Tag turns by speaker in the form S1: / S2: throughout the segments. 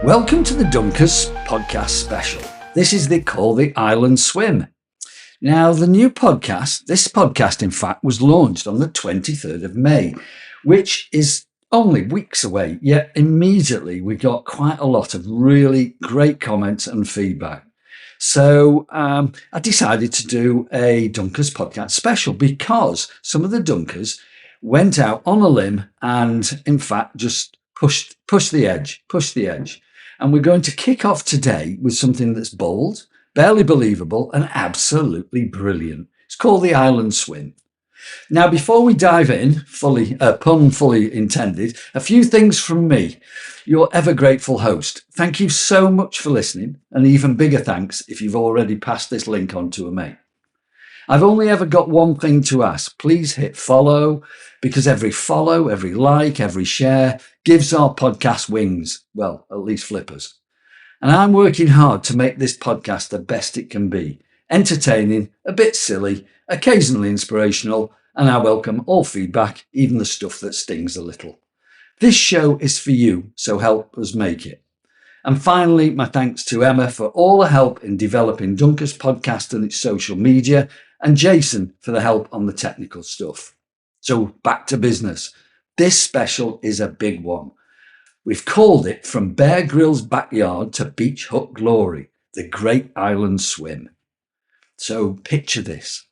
S1: Welcome to the Dunkers podcast special. This is the Call the Island Swim. Now, the new podcast, this podcast, in fact, was launched on the 23rd of May, which is only weeks away, yet immediately we got quite a lot of really great comments and feedback. So I decided to do a Dunkers podcast special because some of the Dunkers went out on a limb and, in fact, just pushed the edge. And we're going to kick off today with something that's bold, barely believable, and absolutely brilliant. It's called the Island Swim. Now, before we dive in, pun fully intended, a few things from me, your ever grateful host. Thank you so much for listening, and even bigger thanks if you've already passed this link on to a mate. I've only ever got one thing to ask. Please hit follow, because every follow, every like, every share gives our podcast wings. Well, at least flippers. And I'm working hard to make this podcast the best it can be. Entertaining, a bit silly, occasionally inspirational, and I welcome all feedback, even the stuff that stings a little. This show is for you, so help us make it. And finally, my thanks to Emma for all the help in developing DunkersPodcast and its social media, and Jason for the help on the technical stuff. So back to business. This special is a big one. We've called it From Bear Grylls' Backyard to Beach Hut Glory, the Great Island Swim. So picture this.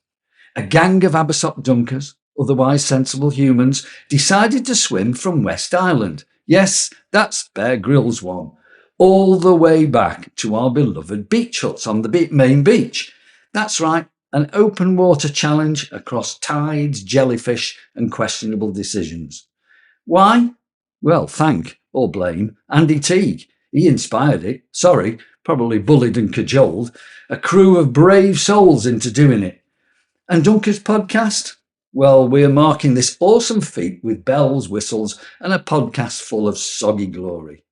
S1: A gang of Abersoch Dunkers, otherwise sensible humans, decided to swim from West Island. Yes, that's Bear Grylls' one. All the way back to our beloved beach huts on the main beach. That's right. An open water challenge across tides, jellyfish and questionable decisions. Why? Well, thank or blame Andy Teague. He inspired it. Sorry, probably bullied and cajoled a crew of brave souls into doing it. And DunkersPodcast? Well, we're marking this awesome feat with bells, whistles and a podcast full of soggy glory.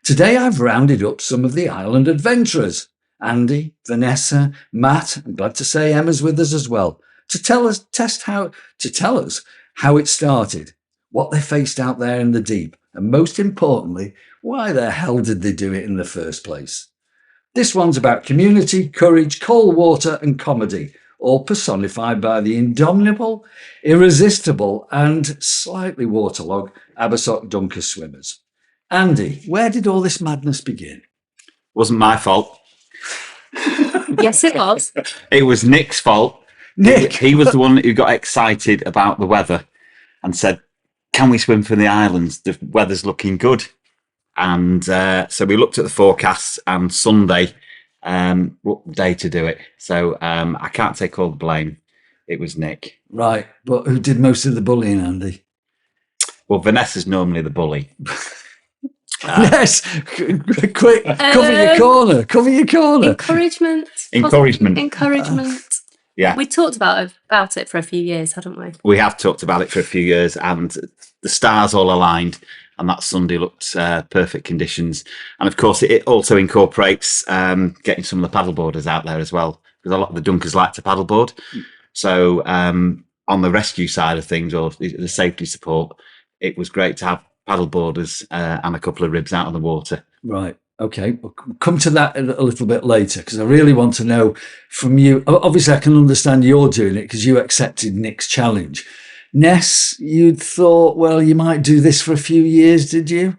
S1: Today I've rounded up some of the island adventurers. Andy, Vanessa, Matt, I'm glad to say Emma's with us as well, to tell us how it started, what they faced out there in the deep, and most importantly, why the hell did they do it in the first place? This one's about community, courage, cold water and comedy, all personified by the indomitable, irresistible and slightly waterlogged Abersoch Dunkers swimmers. Andy, where did all this madness begin?
S2: Wasn't my fault.
S3: Yes, it was.
S2: It was Nick's fault.
S1: Nick!
S2: He was the one who got excited about the weather and said, can we swim from the islands? The weather's looking good. And so we looked at the forecasts and Sunday, what day to do it. So I can't take all the blame. It was Nick.
S1: Right, but who did most of the bullying, Andy?
S2: Well, Vanessa's normally the bully.
S1: Yes, quick, cover your corner.
S3: Encouragement.
S2: Yeah.
S3: We talked about it for a few years, hadn't we?
S2: We have talked about it for a few years and the stars all aligned and that Sunday looked perfect conditions. And of course, it also incorporates getting some of the paddleboarders out there as well, because a lot of the Dunkers like to paddleboard. So on the rescue side of things, or the safety support, it was great to have paddleboarders and a couple of ribs out on the water.
S1: Right. Okay. We'll come to that a little bit later because I really want to know from you. Obviously, I can understand you're doing it because you accepted Nick's challenge. Ness, you'd thought, well, you might do this for a few years, did you?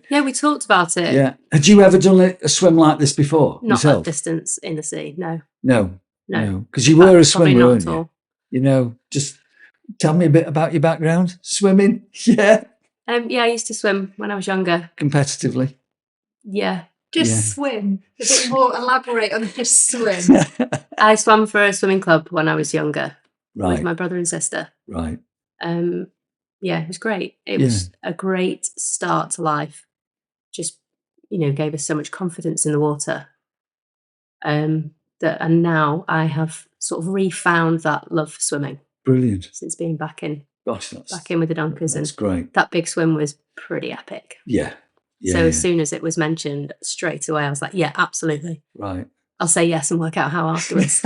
S3: Yeah, we talked about it.
S1: Yeah. Had you ever done a swim like this before?
S3: Not
S1: yourself?
S3: at distance in the sea, no.
S1: No. Because you were a swimmer, weren't you?
S3: All.
S1: You know, just tell me a bit about your background. Swimming? Yeah.
S3: Yeah, I used to swim when I was younger.
S1: Competitively?
S3: Yeah.
S4: Swim. A bit more elaborate on just swim.
S3: I swam for a swimming club when I was younger with
S1: Right.
S3: my brother and sister.
S1: Right.
S3: Yeah, it was great. It was a great start to life. Just, gave us so much confidence in the water. And now I have sort of refound that love for swimming.
S1: Brilliant.
S3: Since being back in.
S1: Gosh,
S3: back in with the Dunkers.
S1: That's great.
S3: That big swim was pretty epic.
S1: Yeah.
S3: So as soon as it was mentioned, straight away, I was like, yeah, absolutely.
S1: Right.
S3: I'll say yes and work out how afterwards.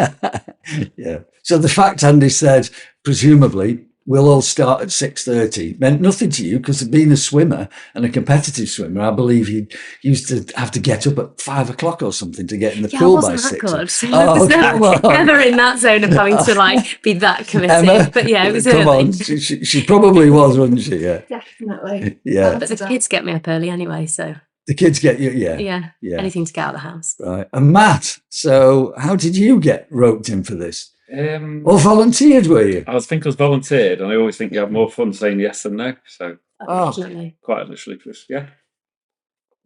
S1: Yeah. So the fact Andy said, presumably, we'll all start at 6:30 meant nothing to you because being a swimmer and a competitive swimmer, I believe you used to have to get up at 5 o'clock or something to get in the pool by 6.
S3: Good.
S1: Oh,
S3: I was
S1: come on.
S3: never in that zone of having to like be that committed.
S1: Emma,
S3: But yeah, it was
S1: come
S3: early.
S1: on. She probably was, wasn't she? Yeah.
S4: Definitely.
S1: Yeah.
S3: But the kids get me up early anyway, so
S1: The kids get you. Yeah.
S3: yeah, anything to get out of the house.
S1: Right. And Matt, so how did you get roped in for this? Or volunteered, were you?
S5: I was volunteered, and I always think you have more fun saying yes than no. So
S3: Definitely.
S5: quite literally, just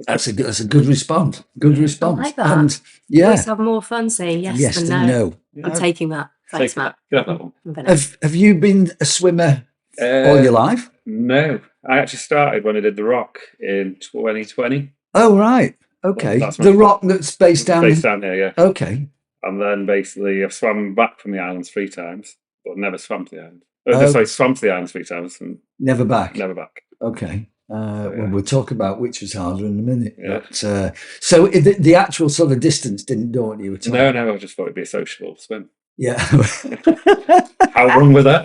S1: That's a good response. Good response.
S3: I like that.
S1: And
S3: You
S1: yeah,
S3: always have more fun saying yes, than no. I'm taking that. Thanks,
S5: Take
S3: Matt.
S5: that. Get that one.
S3: I'm Vanessa.
S1: have you been a swimmer all your life?
S5: No, I actually started when I did the Rock in 2020.
S1: Oh right. Okay.
S5: That's
S1: The
S5: my-
S1: rock that's based down.
S5: Based down here, yeah.
S1: Okay.
S5: And then basically I've swum back from the islands 3 times, but never swam to the island.
S1: Oh.
S5: Sorry, swam to the islands 3 times and
S1: Never back.
S5: never back.
S1: Okay.
S5: yeah.
S1: Well, we'll talk about which was harder in a minute.
S5: Yeah.
S1: But, so the actual sort of distance didn't daunt you at all?
S5: No, I just thought it'd be a sociable swim.
S1: Yeah.
S5: How wrong was that?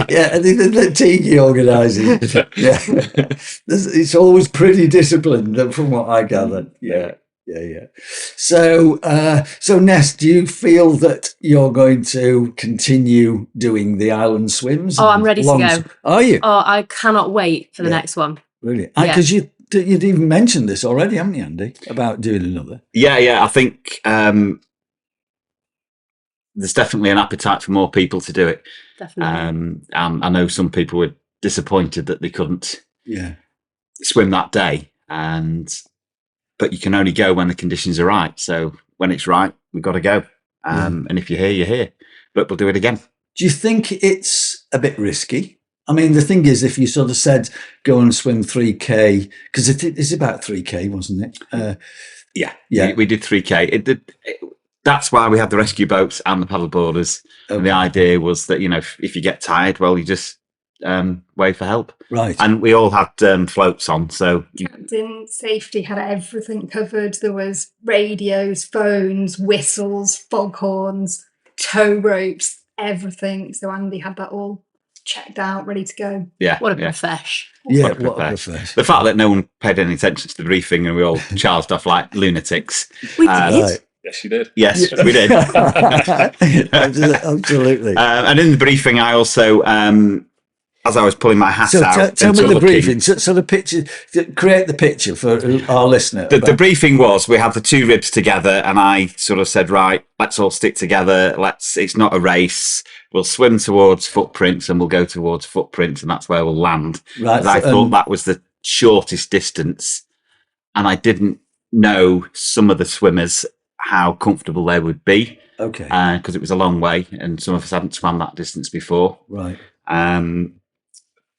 S1: Yeah, I think that Teague organises. Yeah. It's always pretty disciplined from what I gather. Yeah. So, Ness, do you feel that you're going to continue doing the island swims?
S3: Oh, I'm ready to go.
S1: Are you?
S3: Oh, I cannot wait for the
S1: Yeah.
S3: next one.
S1: Brilliant.
S3: Yeah.
S1: Because you'd even mentioned this already, haven't you, Andy, about doing another?
S2: Yeah. I think there's definitely an appetite for more people to do it.
S3: Definitely.
S2: I know some people were disappointed that they couldn't
S1: Yeah.
S2: swim that day, but you can only go when the conditions are right. So when it's right, we've got to go. And if you're here, you're here. But we'll do it again.
S1: Do you think it's a bit risky? I mean, the thing is, if you sort of said, go and swim 3K, because it's about 3K, wasn't it?
S2: Yeah. We did 3K. That's why we had the rescue boats and the paddle boarders.
S1: Okay.
S2: And the idea was that, if you get tired, well, you just wave for help.
S1: Right.
S2: And we all had floats on. So
S4: Captain Safety had everything covered. There was radios, phones, whistles, foghorns, tow ropes, everything. So Andy had that all checked out, ready to go.
S2: yeah.
S3: What a
S2: yeah.
S3: profesh.
S1: Yeah,
S2: What a
S1: what a
S2: profesh.
S1: profession.
S2: The fact that no one paid any attention to the briefing and we all charged off like lunatics.
S3: We did.
S1: Right.
S5: Yes, you did.
S2: Yes, we did.
S1: Absolutely.
S2: And in the briefing, I also, as I was pulling my hat
S1: So
S2: out,
S1: tell
S2: and
S1: me
S2: sort
S1: the
S2: of looking-
S1: briefing. So the picture, create the picture for our listener.
S2: The briefing was we had the 2 ribs together, and I sort of said, right, let's all stick together. It's not a race. We'll swim towards footprints, and we'll go towards footprints, and that's where we'll land.
S1: Right.
S2: And I thought that was the shortest distance, and I didn't know some of the swimmers how comfortable they would be
S1: Okay.
S2: because it was a long way, and some of us hadn't swam that distance before.
S1: Right.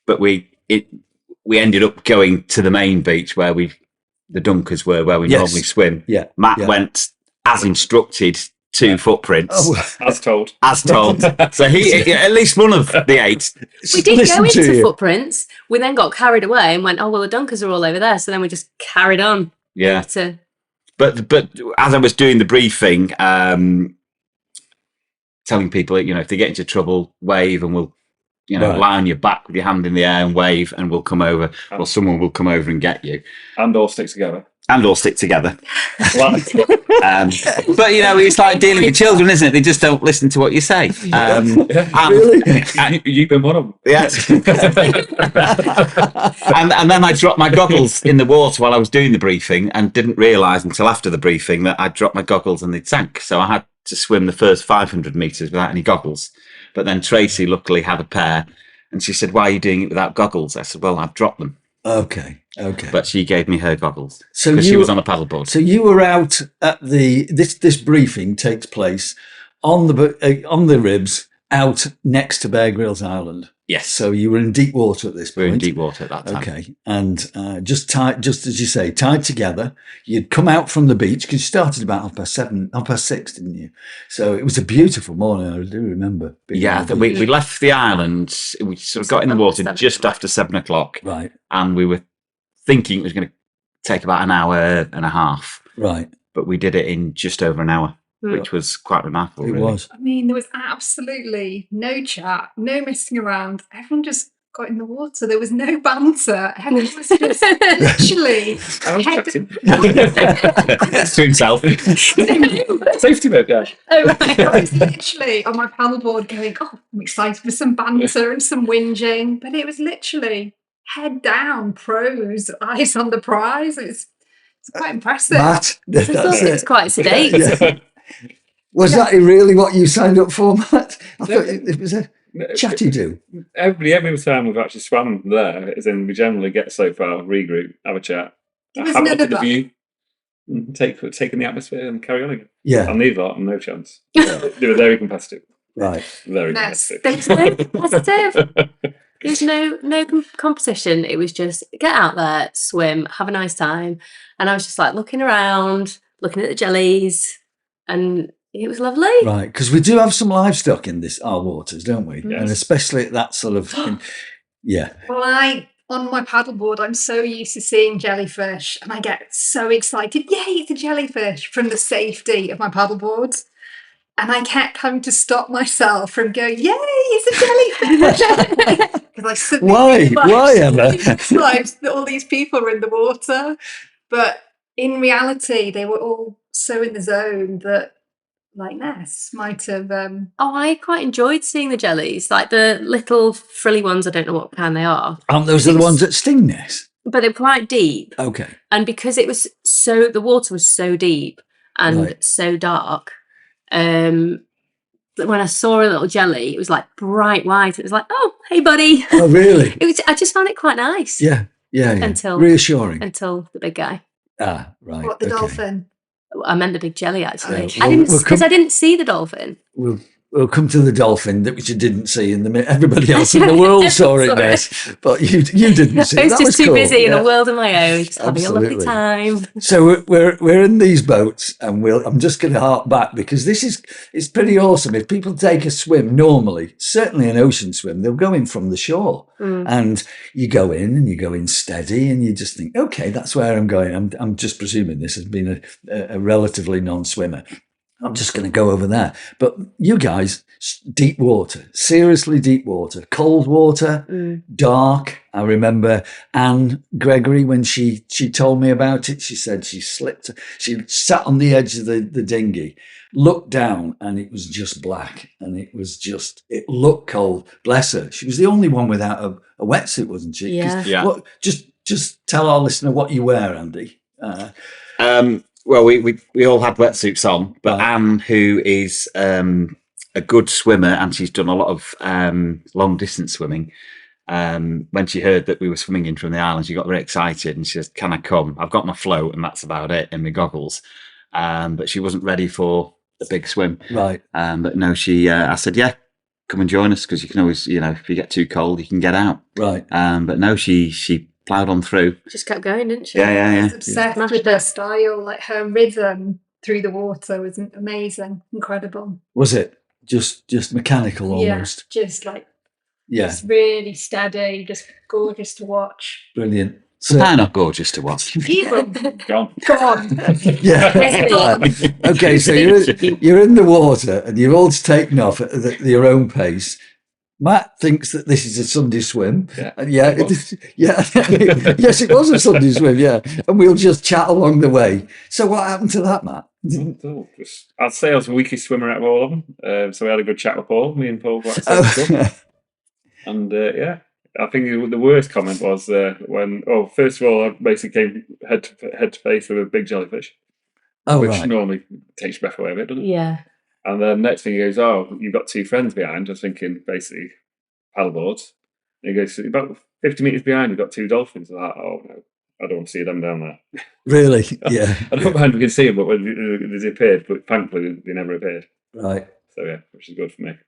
S2: But we ended up going to the main beach where the Dunkers were, where we
S1: Yes.
S2: normally swim.
S1: Yeah.
S2: Matt
S1: yeah.
S2: went as instructed to footprints,
S1: Oh,
S5: As told.
S2: as told. So he, at least one of the 8.
S3: We did
S1: listen
S3: go
S1: to
S3: into
S1: you.
S3: footprints. We then got carried away and went, oh, well, the Dunkers are all over there. So then we just carried on.
S2: Yeah.
S3: To,
S2: But as I was doing the briefing, telling people, if they get into trouble, wave, and we'll,
S1: Right.
S2: lie on your back with your hand in the air and wave, and we'll come over, or someone will come over and get you,
S5: And all stick together.
S2: and all stick together.
S5: Like-
S2: But it's like dealing with children, isn't it? They just don't listen to what you say. And-
S5: You've been one of them.
S2: Yes. and then I dropped my goggles in the water while I was doing the briefing, and didn't realise until after the briefing that I'd dropped my goggles and they'd sank. So I had to swim the first 500 metres without any goggles. But then Tracy luckily had a pair, and she said, "Why are you doing it without goggles?" I said, "Well, I've dropped them."
S1: Okay.
S2: But she gave me her goggles
S1: So
S2: because she
S1: you-
S2: was on a paddleboard.
S1: So you were out at this briefing takes place on the ribs out next to Bear Grylls Island.
S2: Yes.
S1: So you were in deep water at this point.
S2: We were in deep water at that time.
S1: Okay, and just as you say, tied together. You'd come out from the beach because you started about 6:30, didn't you? So it was a beautiful morning. I do remember. being
S2: Yeah,
S1: on the
S2: we
S1: beach.
S2: left the island. We sort of got in the water just after 7 o'clock,
S1: Right,
S2: and we were thinking it was going to take about an hour and a half,
S1: right.
S2: but we did it in just over an hour. which was quite remarkable.
S1: It
S2: really.
S1: was.
S4: I mean, there was absolutely no chat, no messing around. Everyone just got in the water. There was no banter. Everyone was just literally
S5: I was
S4: head-
S5: chatting.
S2: to himself.
S5: Safety boat guy.
S3: Oh, right.
S4: I was literally on my paddleboard going, oh, I'm excited for some banter and some whinging. But it was literally head down, pros, eyes on the prize. It's quite impressive.
S1: Matt,
S3: I thought it was quite sedate.
S1: Yeah. Was that really what you signed up for, Matt? I thought it was a chatty do.
S5: Every time we've actually swam there, as in we generally get so far, regroup, have a chat,
S4: There was
S5: have a
S4: none
S5: look
S4: of
S5: at the
S4: that.
S5: view, and take in the atmosphere and carry on again.
S1: Yeah,
S5: On these lot, no chance. They were very competitive.
S1: right.
S5: Very
S4: Yes.
S5: competitive.
S3: There was no competitive. There's no competition. It was just get out there, swim, have a nice time. And I was just like looking around, looking at the jellies, and it was lovely.
S1: Right, because we do have some livestock in our waters, don't we?
S5: Yes.
S1: And especially at that sort of, yeah.
S4: Well, on my paddleboard, I'm so used to seeing jellyfish and I get so excited. Yay, it's a jellyfish from the safety of my paddleboard. And I kept having to stop myself from going, yay, it's a jellyfish. Because I suddenly
S1: Why?
S4: realised-
S1: Why, Emma?
S4: realised that all these people were in the water. But in reality, they were all so in the zone that, like Ness might have...
S3: Oh, I quite enjoyed seeing the jellies, like the little frilly ones. I don't know what kind they are,
S1: Aren't those the ones that sting this?
S3: but they're quite deep.
S1: Okay.
S3: And because it was the water was so deep and
S1: Right.
S3: so dark, that when I saw a little jelly, it was like bright white. It was like, oh, hey, buddy.
S1: Oh, really?
S3: I just found it quite nice.
S1: Yeah.
S3: Until-
S1: Reassuring.
S3: Until the big guy.
S1: Right.
S4: What, the
S1: okay.
S4: dolphin?
S3: I meant the big jelly, actually.
S1: Oh,
S3: I didn't see the dolphin.
S1: We'll come to the dolphin that which you didn't see in the minute. Everybody else in the world saw it,
S3: Sorry.
S1: Ness, but you didn't see it.
S3: I was
S1: That
S3: just too
S1: cool.
S3: busy in
S1: Yeah.
S3: a world of my own, just having a lovely
S1: Absolutely.
S3: time.
S1: So we're in these boats, and I'm just going to hark back because it's pretty awesome. If people take a swim normally, certainly an ocean swim, they'll go in from the shore, and you go in and you go in steady, and you just think, okay, that's where I'm going. I'm just presuming this has been a relatively non-swimmer. I'm just going to go over there. But you guys, deep water, seriously deep water, cold water, dark. I remember Anne Gregory, when she told me about it, she said she slipped. She sat on the edge of the dinghy, looked down, and it was just black. And it looked cold. Bless her. She was the only one without a wetsuit, wasn't she? 'Cause
S2: Yeah.
S1: Just tell our listener what you wear, Andy.
S2: Well, we all had wetsuits on, but
S1: Right.
S2: Anne, who is a good swimmer and she's done a lot of long distance swimming, when she heard that we were swimming in from the island, she got very excited and she said, "Can I come? I've got my float and that's about it, and my goggles." But she wasn't ready for the big swim.
S1: Right.
S2: But no, I said, "Yeah, come and join us because you can always, if you get too cold, you can get out."
S1: Right.
S2: But no, she ploughed on through.
S3: Just kept going, didn't she?
S4: I
S2: Yeah.
S4: was obsessed
S3: Smashed
S4: with
S3: it.
S4: her style. Like her rhythm through the water was amazing, incredible.
S1: Was it just mechanical almost?
S4: Yeah, just like
S1: Yeah.
S4: just really steady, just gorgeous to watch.
S1: Brilliant. So,
S2: They're not gorgeous to watch.
S4: Even
S5: Gone.
S4: gone.
S1: yeah. Right. Okay, so you're in the water and you've all taken off at your own pace. Matt thinks that this is a Sunday swim.
S5: Yeah.
S1: And yeah,
S5: It was.
S1: yes, it was a Sunday swim, yeah. And we'll just chat along the way. So what happened to that, Matt?
S5: I'd say I was the weakest swimmer out of all of them. So we had a good chat with Paul. Me and Paul got and I think the worst comment was first of all, I basically came head to face with a big jellyfish, which
S1: right.
S5: normally takes your breath away a bit, doesn't it?
S3: Yeah.
S5: And then next thing he goes, "Oh, you've got two friends behind." I was thinking basically paddleboards. And he goes, "About 50 metres behind, you've got two dolphins." I'm like, "Oh no, I don't want to see them down there."
S1: Really? Yeah.
S5: I don't mind we can see them, but when they appeared, but thankfully they never appeared.
S1: Right.
S5: So yeah, which is good for me.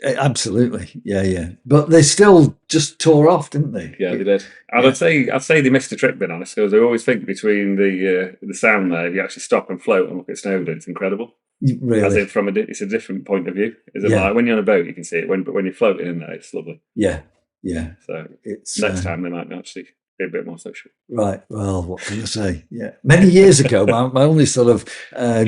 S1: Absolutely. Yeah. But they still just tore off, didn't they?
S5: Yeah, they did. And I'd say they missed a trick, being honest, because I always think between the sound there, if you actually stop and float and look at Snowdon, it's incredible.
S1: Really?
S5: As in it's a different point of view. Is it
S1: Yeah.
S5: like when you're on a boat you can see it, but when you're floating in there, it's lovely.
S1: Yeah.
S5: So
S1: It's
S5: next time they might actually be a bit more social.
S1: Right. Well, what can I say? Yeah. Many years ago, my only sort of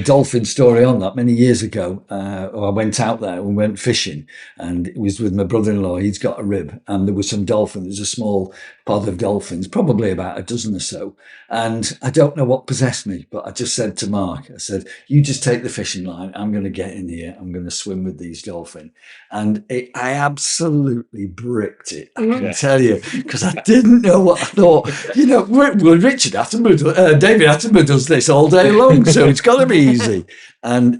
S1: dolphin story on that, many years ago, I went out there and went fishing, and it was with my brother-in-law. He's got a rib, and there was some dolphins. There's a small pod of dolphins, probably about a dozen or so. And I don't know what possessed me, but I just said to Mark, I said, you just take the fishing line. I'm going to get in here. I'm going to swim with these dolphins. And I absolutely bricked it, I can tell you, because I didn't know what I thought. You know, Richard Attenborough, David Attenborough does this all day long, so it's got to be easy. And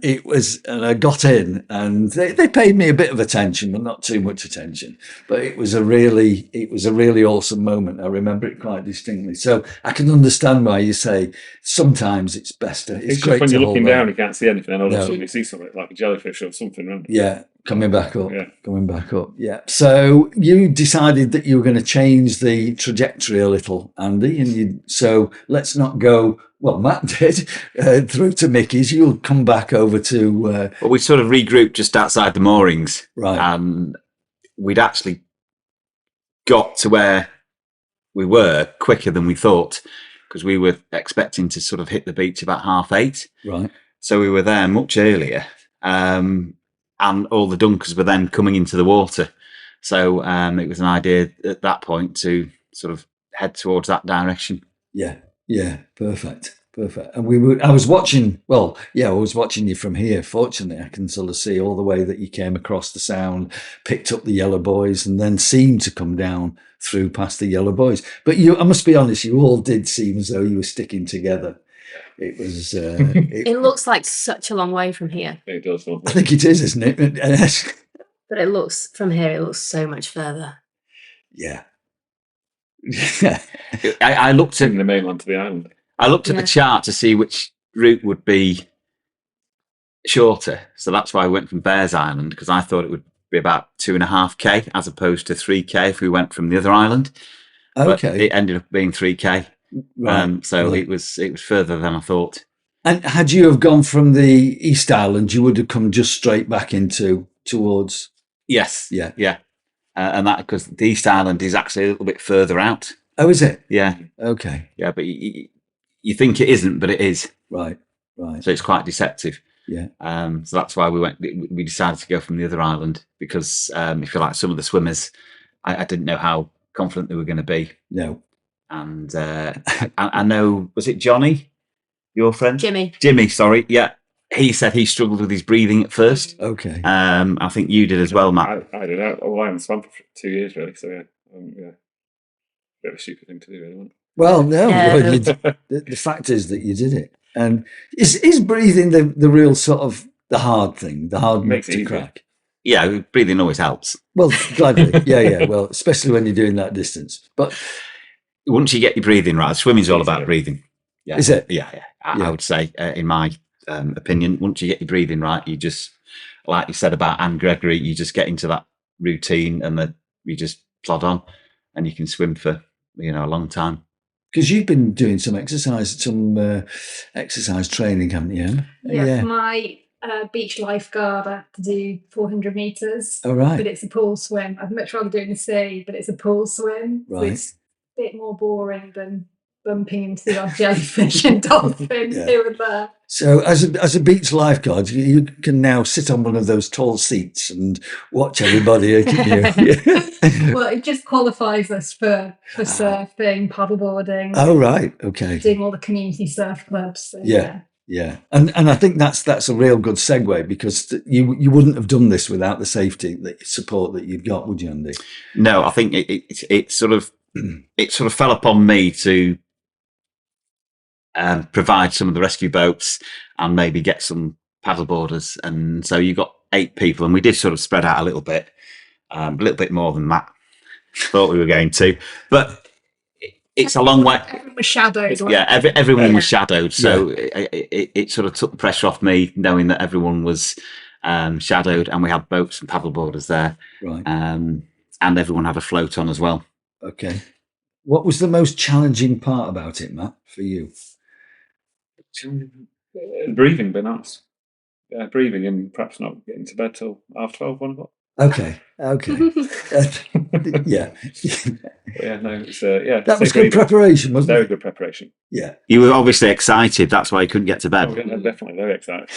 S1: I got in, and they paid me a bit of attention, but not too much attention. But it was a really awesome moment. I remember it quite distinctly. So I can understand why you say sometimes it's best. It's great
S5: when
S1: to
S5: you're
S1: hold
S5: looking
S1: on.
S5: down, you can't see anything, and all of a sudden you see something like a jellyfish or something. Right?
S1: Yeah, coming back up.
S5: Yeah.
S1: Coming back up. Yeah. So you decided that you were going to change the trajectory a little, Andy, so let's not go. Well, Matt did through to Mickey's. You'll come back over to.
S2: Well, we sort of regrouped just outside the moorings,
S1: Right.
S2: And we'd actually got to where we were quicker than we thought, because we were expecting to sort of hit the beach about 8:30.
S1: Right.
S2: So we were there much earlier, and all the dunkers were then coming into the water. So it was an idea at that point to sort of head towards that direction.
S1: Yeah, perfect. And I was watching you from here. Fortunately, I can sort of see all the way that you came across the sound, picked up the yellow buoys, and then seemed to come down through past the yellow buoys. But I must be honest, you all did seem as though you were sticking together. It was.
S3: It looks like such a long way from here.
S5: It does.
S1: I think it is, isn't it?
S3: But it looks so much further.
S1: Yeah.
S2: I looked at
S5: the mainland to the island.
S2: I looked at the chart to see which route would be shorter. So that's why I went from Bear's Island, because I thought it would be about 2.5k as opposed to 3k if we went from the other island.
S1: Okay.
S2: But it ended up being 3k.
S1: Right.
S2: So
S1: right.
S2: it was further than I thought.
S1: And had you have gone from the East Island, you would have come just straight back towards.
S2: Yes.
S1: Yeah.
S2: And that because the East Island is actually a little bit further out.
S1: Oh, is it?
S2: Yeah.
S1: Okay.
S2: Yeah, but you think it isn't, but it is.
S1: Right.
S2: So it's quite deceptive.
S1: Yeah.
S2: So that's why we decided to go from the other island, because if you like, some of the swimmers, I didn't know how confident they were going to be.
S1: No.
S2: And I know, was it Johnny, your friend?
S3: Jimmy,
S2: sorry. Yeah. He said he struggled with his breathing at first.
S1: Okay.
S2: I think you did as well, Matt.
S5: I did. I haven't swum for 2 years, really. So, yeah. Bit of a stupid thing to do, really, wasn't it?
S1: Well, no. The fact is that you did it. And is breathing the real sort of the hard thing, the hard nut to crack?
S2: Yeah, breathing always helps.
S1: Well, gladly. Yeah. Well, especially when you're doing that distance. But
S2: once you get your breathing right, swimming's all about breathing. Yeah.
S1: Is it?
S2: Yeah. I would say, in my opinion, once you get your breathing right, you just, like you said about Anne Gregory, you just get into that routine and then you just plod on and you can swim for, a long time.
S1: Because you've been doing some exercise training, haven't you?
S4: Yeah. My beach lifeguard, I have to do 400 metres.
S1: Oh, right.
S4: But it's a pool swim. I'd much rather do it in the sea, but it's a pool swim.
S1: Right.
S4: So it's a bit more boring than bumping into the odd jellyfish and dolphin here and there.
S1: So as a beach lifeguard, you can now sit on one of those tall seats and watch everybody.
S4: Well, it just qualifies us for surfing, paddleboarding.
S1: Oh, right. Okay.
S4: Doing all the community surf clubs. So,
S1: yeah. And I think that's a real good segue, because you wouldn't have done this without the safety support that you've got, would you, Andy?
S2: No, I think it sort of fell upon me to provide some of the rescue boats and maybe get some paddleboarders. And so you got 8 people, and we did sort of spread out a little bit more than Matt thought we were going to. But it's a long way.
S4: Everyone was shadowed.
S2: Yeah, everyone was shadowed. So it sort of took the pressure off me, knowing that everyone was shadowed, and we had boats and paddleboarders there.
S1: Right.
S2: And everyone had a float on as well.
S1: Okay. What was the most challenging part about it, Matt, for you?
S5: Breathing, but nice. Yeah, breathing and perhaps not getting to bed till 12:30, 1 o'clock.
S1: Okay. Yeah.
S5: Yeah, no, it's yeah.
S1: That was
S5: so
S1: good preparation, wasn't
S5: Very
S1: it?
S5: good preparation.
S1: Yeah.
S2: You were obviously excited. That's why you couldn't get to
S5: Oh,
S2: bed.
S5: yeah, no, definitely very excited.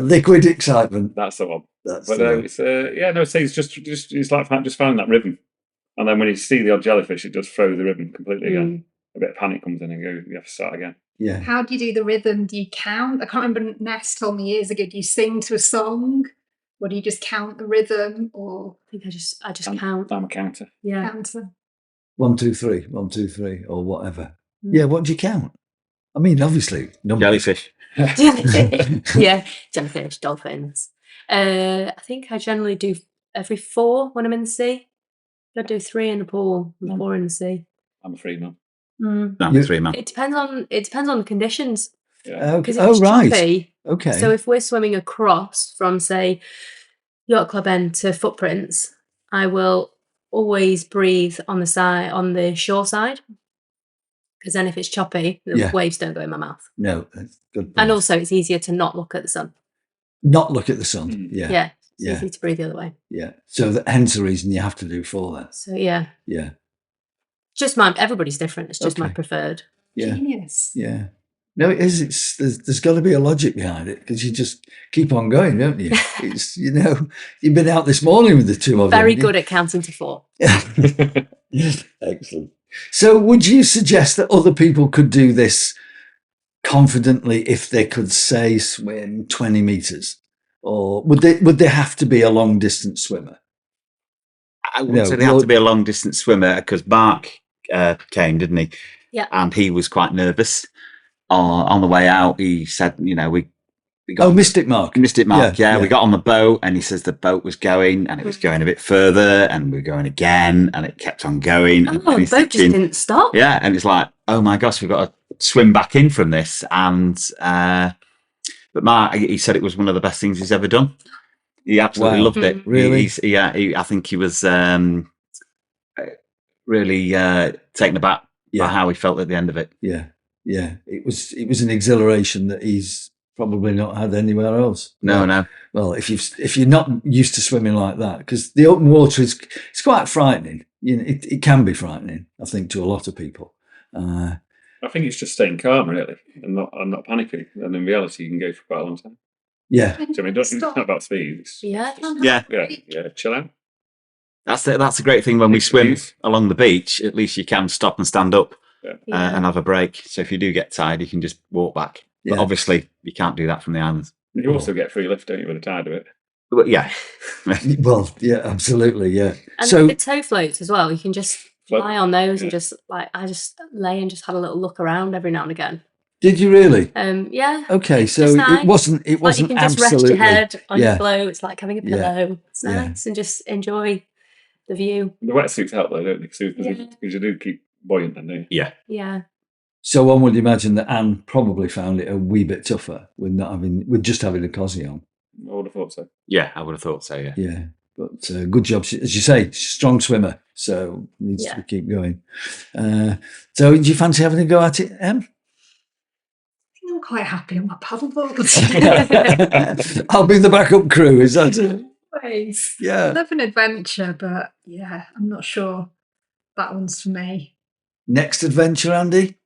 S1: Liquid excitement.
S5: That's the one.
S1: That's
S5: But
S1: the one.
S5: it's no, so it's just it's like just finding that rhythm, and then when you see the odd jellyfish, it does throw the rhythm completely again. A bit of panic comes in and you have to start again.
S1: Yeah.
S4: How do you do the rhythm? Do you count? I can't remember. Ness told me years ago. Do you sing to a song, or do you just count the rhythm, or
S3: I think I just count.
S5: I'm a counter.
S3: Yeah.
S4: counter?
S1: 1, 2, 3, 1, 2, 3, or whatever. Yeah. What do you count? I mean, obviously, numbers.
S2: Jellyfish.
S3: Yeah, jellyfish, dolphins. I think I generally do every 4 when I'm in the sea. I do 3 in the pool and 4 in the sea.
S5: I'm a free man.
S2: I'm a 3-man.
S3: It depends on the conditions.
S5: Yeah.
S3: Because
S1: Oh,
S3: if it's
S1: right.
S3: choppy,
S1: Okay.
S3: so if we're swimming across from, say, Yacht Club End to Footprints, I will always breathe on the shore side. Because then if it's choppy, the waves don't go in my mouth.
S1: No, that's good point.
S3: And also it's easier to not look at the sun.
S1: Not look at the sun. Yeah.
S3: Yeah. It's easy to breathe the other way.
S1: Yeah. So hence the reason you have to do 4 then.
S3: So yeah.
S1: Yeah.
S3: Just everybody's different. It's just my preferred.
S1: Yeah.
S4: Genius.
S1: Yeah. No, it is. There's got to be a logic behind it because you just keep on going, don't you? It's you've been out this morning with the 2 of you.
S3: Very good at counting to 4.
S1: Excellent. So would you suggest that other people could do this confidently if they could, say, swim 20 meters? Or would they have to be a long distance swimmer?
S2: I would say they have to be a long distance swimmer because Mark came, didn't he?
S3: Yeah.
S2: And he was quite nervous. On the way out, he said, we got
S1: Mystic Mark.
S2: Mystic Mark,
S1: Yeah.
S2: We got on the boat and he says the boat was going and it was going a bit further and we were going again and it kept on going.
S3: Oh, the boat just didn't stop.
S2: Yeah, and it's like, oh my gosh, we've got to swim back in from this. And but Mark, he said it was one of the best things he's ever done. He absolutely loved it.
S1: Really?
S2: I think he was really taken aback by how he felt at the end of it.
S1: Yeah. Yeah. It was an exhilaration that he's probably not had anywhere else.
S2: No.
S1: Well, if you're not used to swimming like that, because the open water it's quite frightening. It can be frightening, I think, to a lot of people.
S5: I think it's just staying calm, really, and not panicking. And in reality, you can go for quite a long time.
S1: Yeah.
S5: So, I mean, it's not about speed. It's
S3: Yeah.
S5: chill out.
S2: That's a great thing when we swim along the beach. At least you can stop and stand up and have a break. So if you do get tired, you can just walk back. But obviously, you can't do that from the islands.
S5: You also get free lift, don't you, with the tide of it?
S2: But yeah.
S1: Well, yeah, absolutely, yeah.
S3: And
S1: so
S3: the tow floats as well. You can just lie on those and just I just lay and just had a little look around every now and again.
S1: Did you really?
S3: Yeah.
S1: Okay, so
S3: It's nice.
S1: it wasn't
S3: You can just
S1: absolutely.
S3: rest your head on your float. It's like having a pillow.
S1: Yeah.
S3: It's nice and just enjoy the view.
S5: The wetsuits help though, don't they? Because you do keep buoyant, don't you?
S2: Yeah.
S3: Yeah.
S1: So one would imagine that Anne probably found it a wee bit tougher with just having a cosy on.
S5: I would have thought so.
S2: Yeah, I would have thought so, yeah.
S1: Yeah, but good job. As you say, strong swimmer, so needs to keep going. So do you fancy having a go at it, Em?
S4: I'm quite happy on my paddleboard.
S1: I'll be the backup crew, is that it?
S4: Always.
S1: Yeah.
S4: I love an adventure, but I'm not sure that one's for me.
S1: Next adventure, Andy?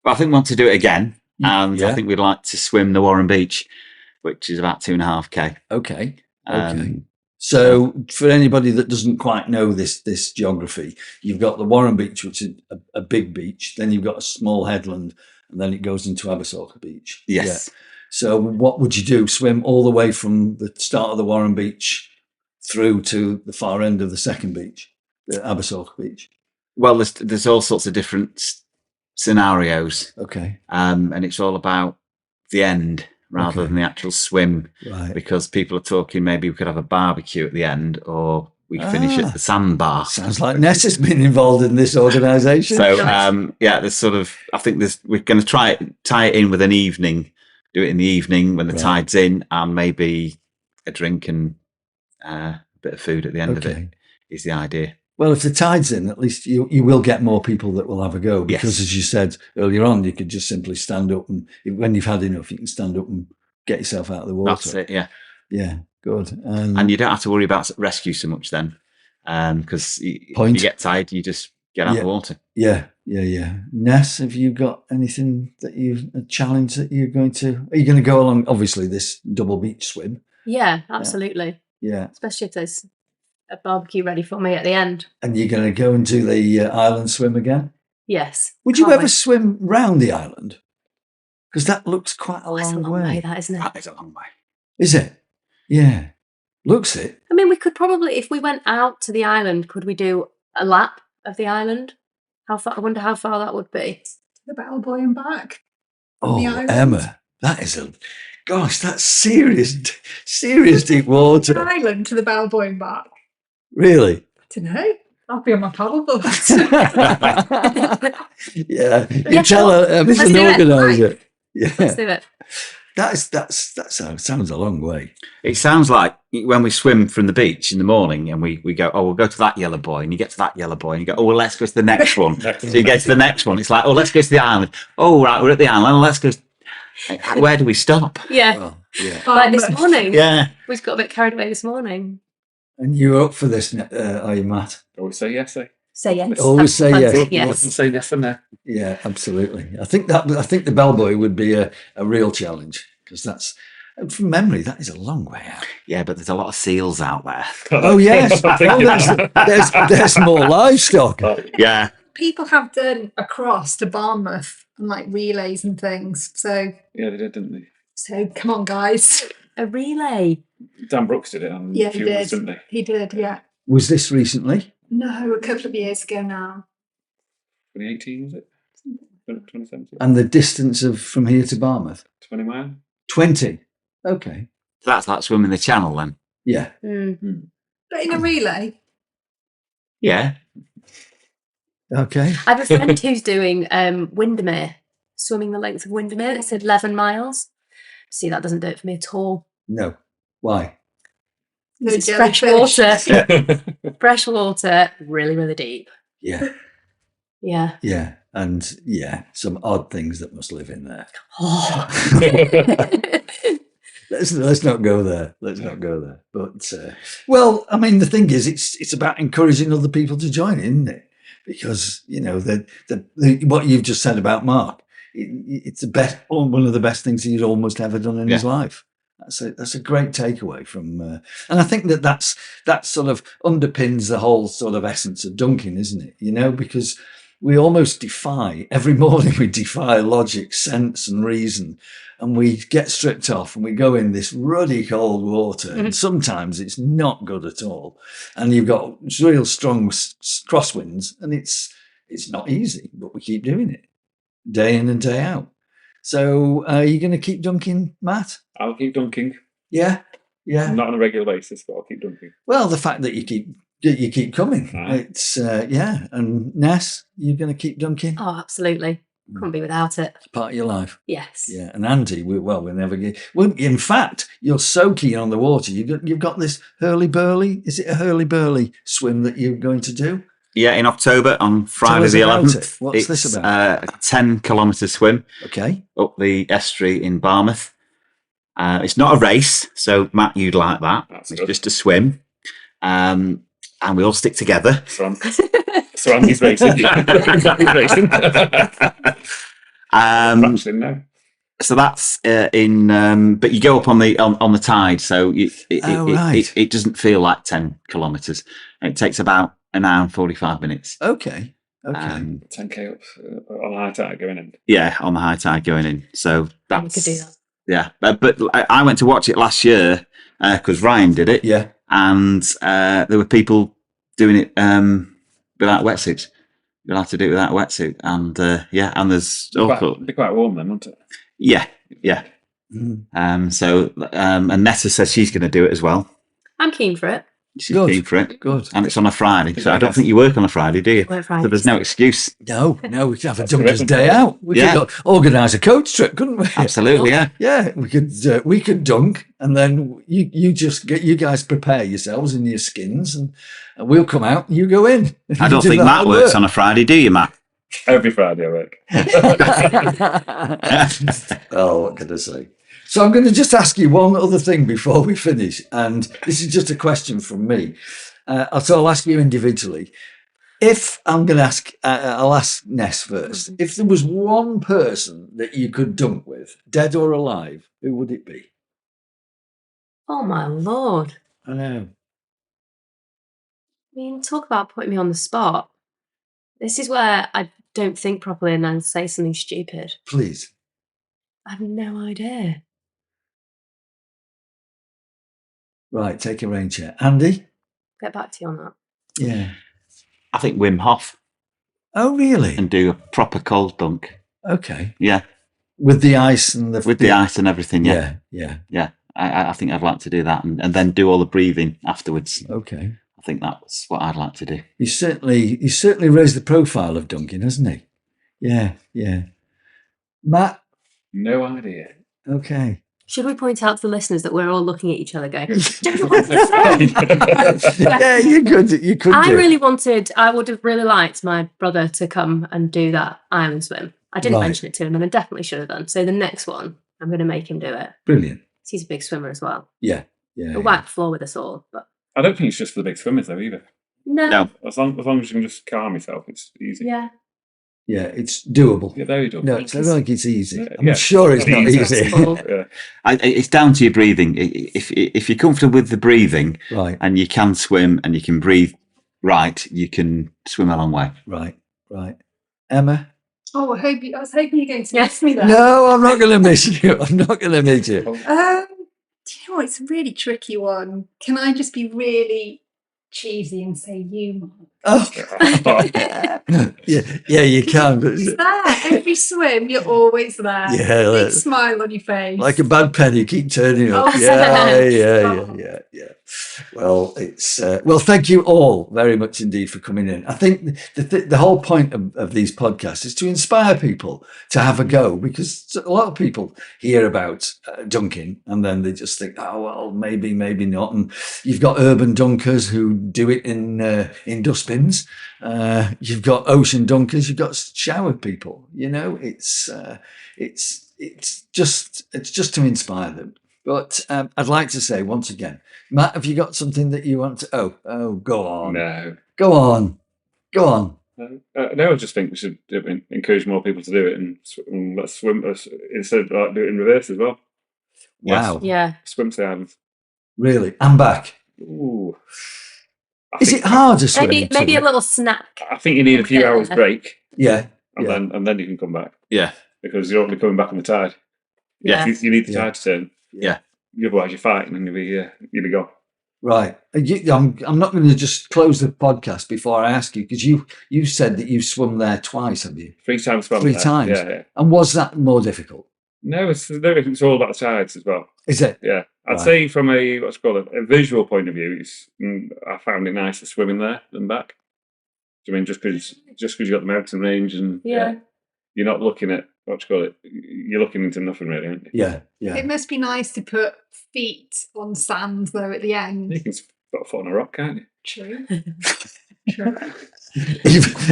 S2: Well, I think we want to do it again. And
S1: Yeah.
S2: I think we'd like to swim the Warren Beach, which is about 2.5k.
S1: Okay. So for anybody that doesn't quite know this geography, you've got the Warren Beach, which is a big beach. Then you've got a small headland, and then it goes into Abersoch Beach.
S2: Yes.
S1: Yeah. So what would you do? Swim all the way from the start of the Warren Beach through to the far end of the second beach, the Abersoch Beach?
S2: Well, there's all sorts of different scenarios.
S1: Okay.
S2: And it's all about the end rather than the actual swim.
S1: Right.
S2: Because people are talking maybe we could have a barbecue at the end or we finish at the sandbar.
S1: Sounds like Ness has been involved in this organisation.
S2: So, there's sort of, I think we're going to tie it in with an evening, do it in the evening when the tide's in, and maybe a drink and a bit of food at the end of it is the idea.
S1: Well, if the tide's in, at least you will get more people that will have a go. Because as you said earlier on, you could just simply stand up and when you've had enough, you can stand up and get yourself out of the water.
S2: That's it, yeah.
S1: Yeah, Good.
S2: And you don't have to worry about rescue so much then, because if you get tired, you just get out of the water.
S1: Yeah. Ness, have you got anything a challenge that you're going to? Are you going to go along? Obviously, this double beach swim.
S3: Yeah, absolutely.
S1: Yeah.
S3: Especially if there's a barbecue ready for me at the end.
S1: And you're going to go and do the island swim again?
S3: Yes.
S1: Would you ever swim round the island? Because that looks quite a long way.
S3: That, isn't it?
S2: That is a long way.
S1: Is it? Yeah. Looks it.
S3: I mean, we could probably, if we went out to the island, could we do a lap of the island? How far? I wonder how far that would be.
S4: The bellboy and back.
S1: Oh, Emma, that is that's serious deep water.
S4: The island to the bellboy and back.
S1: Really?
S4: I don't know. I'll be on my paddleboard.
S1: Yeah. You tell her, Emma's an organiser. Yeah.
S3: Let's do it.
S1: That sounds a long way.
S2: It sounds like when we swim from the beach in the morning and we go, oh, we'll go to that yellow buoy, and you get to that yellow buoy and you go, oh, well, let's go to the next one. So you get to the next one. It's like, oh, let's go to the island. Oh, right, we're at the island. Let's go. Where do we stop?
S3: Yeah.
S1: Well, yeah.
S3: Like this morning.
S2: Yeah.
S3: We just got a bit carried away this morning.
S1: And you're up for this, are you, Matt?
S5: Always say yes, eh?
S3: Say yes.
S1: Always say yes.
S3: Yes.
S5: Say yes and no.
S1: Yeah, absolutely. I think the bellboy would be a real challenge, because that's, from memory, that is a long way out.
S2: Yeah, but there's a lot of seals out there.
S1: Oh yes, there's more livestock.
S2: Yeah.
S4: People have done across to Barmouth and like relays and things. So
S5: Yeah, they did, didn't they?
S4: So come on, guys.
S3: A relay.
S5: Dan Brooks did it on
S4: Yeah,
S5: a
S4: he
S5: few
S4: did.
S5: months, didn't they?
S4: He did, yeah.
S1: Was this recently?
S4: No, a couple of years ago now.
S5: 2018, was it? 2017?
S1: And the distance from here to Barmouth?
S5: 20 miles?
S1: 20. Okay.
S2: So that's like swimming the channel then.
S1: Yeah.
S3: Mm.
S4: But in a relay?
S2: Yeah.
S1: Okay.
S3: I have a friend who's doing Windermere, swimming the length of Windermere. It's 11 miles. See, that doesn't do it for me at all.
S1: No. Why?
S4: No
S3: It's fresh
S4: jellyfish.
S3: water. Fresh water, really, really deep.
S1: Yeah.
S3: Yeah.
S1: Yeah. And yeah, some odd things that must live in there.
S3: Oh.
S1: Let's not go there. Let's not go there. But well, I mean, the thing is, it's about encouraging other people to join in, isn't it? Because you know what you've just said about Mark, it's one of the best things he's almost ever done in his life. That's a great takeaway from, and I think that sort of underpins the whole sort of essence of dunking, isn't it? You know, because we almost every morning we defy logic, sense and reason, and we get stripped off and we go in this ruddy cold water, and sometimes it's not good at all, and you've got real strong crosswinds, and it's not easy, but we keep doing it day in and day out. So are you going to keep dunking, Matt?
S5: I'll keep dunking.
S1: Yeah.
S5: Not on a regular basis, but I'll keep dunking.
S1: Well, the fact that you keep coming, it's And Ness, you're going to keep dunking?
S3: Oh, absolutely. Couldn't be without it.
S1: It's part of your life.
S3: Yes.
S1: Yeah, and Andy, we'll never get. Well, in fact, you're so keen on the water. You've got this hurly-burly. Is it a hurly-burly swim that you're going to do?
S2: Yeah, in October on Friday the 11th.
S1: What's this about?
S2: A 10-kilometre swim.
S1: Okay.
S2: Up the estuary in Barmouth. It's not a race, so Matt, you'd like that.
S5: That's
S2: it's
S5: good.
S2: just a swim. And we all stick together.
S5: So Andy's racing. Andy's racing. Actually, no.
S2: So that's but you go up on the tide, so it doesn't feel like 10 kilometres. It takes about an hour and 45 minutes.
S1: Okay.
S5: 10k up on high tide going in.
S2: Yeah, on the high tide going in. So that's
S3: We could do that.
S2: Yeah, but I went to watch it last year because Ryan did it.
S1: Yeah,
S2: and there were people doing it without wetsuits. You'll have to do it without a wetsuit, and and there's
S5: It'd be quite warm then, wouldn't it?
S2: Yeah. So and Nessa says she's going to do it as well.
S3: I'm keen for it.
S2: She's keen for it.
S1: Good.
S2: And it's on a Friday, so I don't think you work on a Friday, do you?
S3: Work Friday.
S2: So there's no excuse.
S1: No, we could have a
S5: That's
S1: Dunkers
S5: terrific.
S1: day out. We could organise a coach trip, couldn't we?
S2: Absolutely, yeah.
S1: Yeah, we could dunk, and then you guys prepare yourselves in your skins, and we'll come out and you go in.
S2: I don't think Matt works on a Friday, do you, Matt?
S5: Every Friday I work.
S1: Oh, what can I say? So I'm going to just ask you one other thing before we finish, and this is just a question from me. So I'll ask you individually. If I'm going to ask, I'll ask Ness first. If there was one person that you could dunk with, dead or alive, who would it be?
S3: Oh my Lord.
S1: I know.
S3: I mean, talk about putting me on the spot. This is where I don't think properly and then say something stupid.
S1: Please.
S3: I have no idea.
S1: Right, take a rain chair. Andy?
S3: Get back to you on that.
S1: Yeah.
S2: I think Wim Hof
S1: Oh, really?
S2: and do a proper cold dunk.
S1: Okay.
S2: Yeah,
S1: With the ice and the...
S2: with the ice and everything. Yeah,
S1: Yeah.
S2: yeah. I think I'd like to do that and then do all the breathing afterwards.
S1: Okay.
S2: I think that's what I'd like to do.
S1: He's certainly raised the profile of dunking, hasn't he? Yeah. Matt?
S5: No idea.
S1: Okay.
S3: Should we point out to the listeners that we're all looking at each other going,
S1: Yeah, you could
S3: I
S1: do.
S3: would have really liked my brother to come and do that island swim. I didn't
S1: Right.
S3: mention it to him and I definitely should have done. So the next one, I'm going to make him do it.
S1: Brilliant.
S3: He's a big swimmer as well.
S1: Yeah.
S3: He'll wipe the floor with us all. But
S5: I don't think it's just for the big swimmers though either.
S2: No.
S5: As long as you can just calm yourself, it's easy.
S3: Yeah.
S1: Yeah, it's doable.
S5: Yeah, very doable.
S1: No, it's not like it's easy.
S5: Yeah,
S1: I'm
S5: yeah.
S1: sure it's not
S5: Easy.
S1: easy.
S5: Yeah.
S2: It's down to your breathing. If you're comfortable with the breathing
S1: Right,
S2: and you can swim and you can breathe right, you can swim a long way.
S1: right. Emma?
S4: Oh, I was hoping you're going to
S3: Yes.
S4: miss me there.
S1: No, I'm not going to miss you. I'm not going to miss you.
S4: Do you know what? It's a really tricky one. Can I just be really cheesy and say you, Mark?
S1: Oh. yeah, you can. But
S4: It's there. Every swim, you're always there.
S1: Yeah,
S4: Big
S1: like-
S4: smile on your face.
S1: like a bad penny, keep turning up.
S4: Oh.
S1: Yeah. Well, it's well. Thank you all very much indeed for coming in. I think the whole point of these podcasts is to inspire people to have a go, because a lot of people hear about dunking and then they just think, oh well, maybe not. And you've got urban dunkers who do it in dustbins. You've got ocean dunkers. You've got shower people. You know, it's just to inspire them. But I'd like to say once again, Matt, have you got something that you want to? Oh, go on.
S5: No.
S1: Go on.
S5: No, I just think we should encourage more people to do it and let's swim instead of like do it in reverse as well.
S1: Wow.
S3: Yeah.
S5: Swim to the islands.
S1: Really? I'm back.
S5: Ooh.
S1: Is it hard to swim?
S3: Maybe a little snack.
S5: I think you need a few hours break
S1: Yeah.
S5: and then you can come back
S2: Yeah.
S5: because you're only coming back on the tide.
S3: Yeah.
S5: You need the tide to turn.
S2: Yeah.
S5: Otherwise, you're fighting and you'll be gone.
S1: Right. I'm not going to just close the podcast before I ask you, because you said that you've swum there twice, have you?
S5: 3 times swam
S1: 3
S5: there.
S1: times?
S5: Yeah.
S1: And was that more difficult?
S5: No, it's all about the tides as well.
S1: Is it?
S5: Yeah, I'd
S1: Right.
S5: say from a a visual point of view, I found it nicer swimming there than back. I mean, just because you got the mountain range and
S3: Yeah.
S5: you're not looking at you're looking into nothing really, aren't you?
S1: Yeah.
S4: It must be nice to put feet on sand though at the end.
S5: You can put a foot on a rock, can't you?
S4: True. True.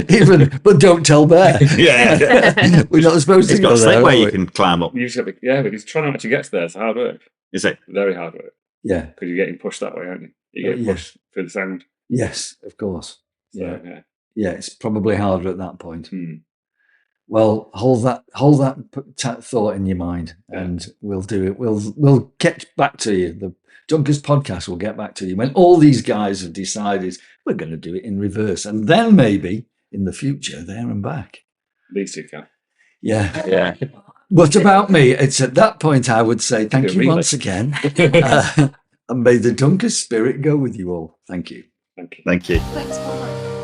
S1: Even, but don't tell Bear.
S2: Yeah.
S1: We're not supposed to
S2: It's
S1: go
S2: got a
S1: there.
S2: slip where
S1: are
S2: you
S1: we?
S2: can climb up.
S5: You just because trying to actually get to there is hard work.
S2: Is it?
S5: Very hard work
S1: Yeah.
S5: because you're getting pushed that way, aren't you? You're getting
S1: Yeah.
S5: pushed through the sand.
S1: Yes, of course.
S5: So,
S1: Yeah.
S5: yeah.
S1: Yeah, it's probably harder at that point.
S5: Hmm.
S1: Well, hold that thought in your mind, and we'll do it. We'll get back to you. The Dunkers podcast will get back to you when all these guys have decided we're going to do it in reverse, and then maybe in the future there and back.
S5: These two can.
S1: Yeah.
S2: Yeah.
S1: What about me? It's at that point I would say thank you
S5: Really?
S1: once again, and may the Dunkers spirit go with you all. Thank you.
S5: Thank you.
S2: Thank you.
S4: Thanks, Mark.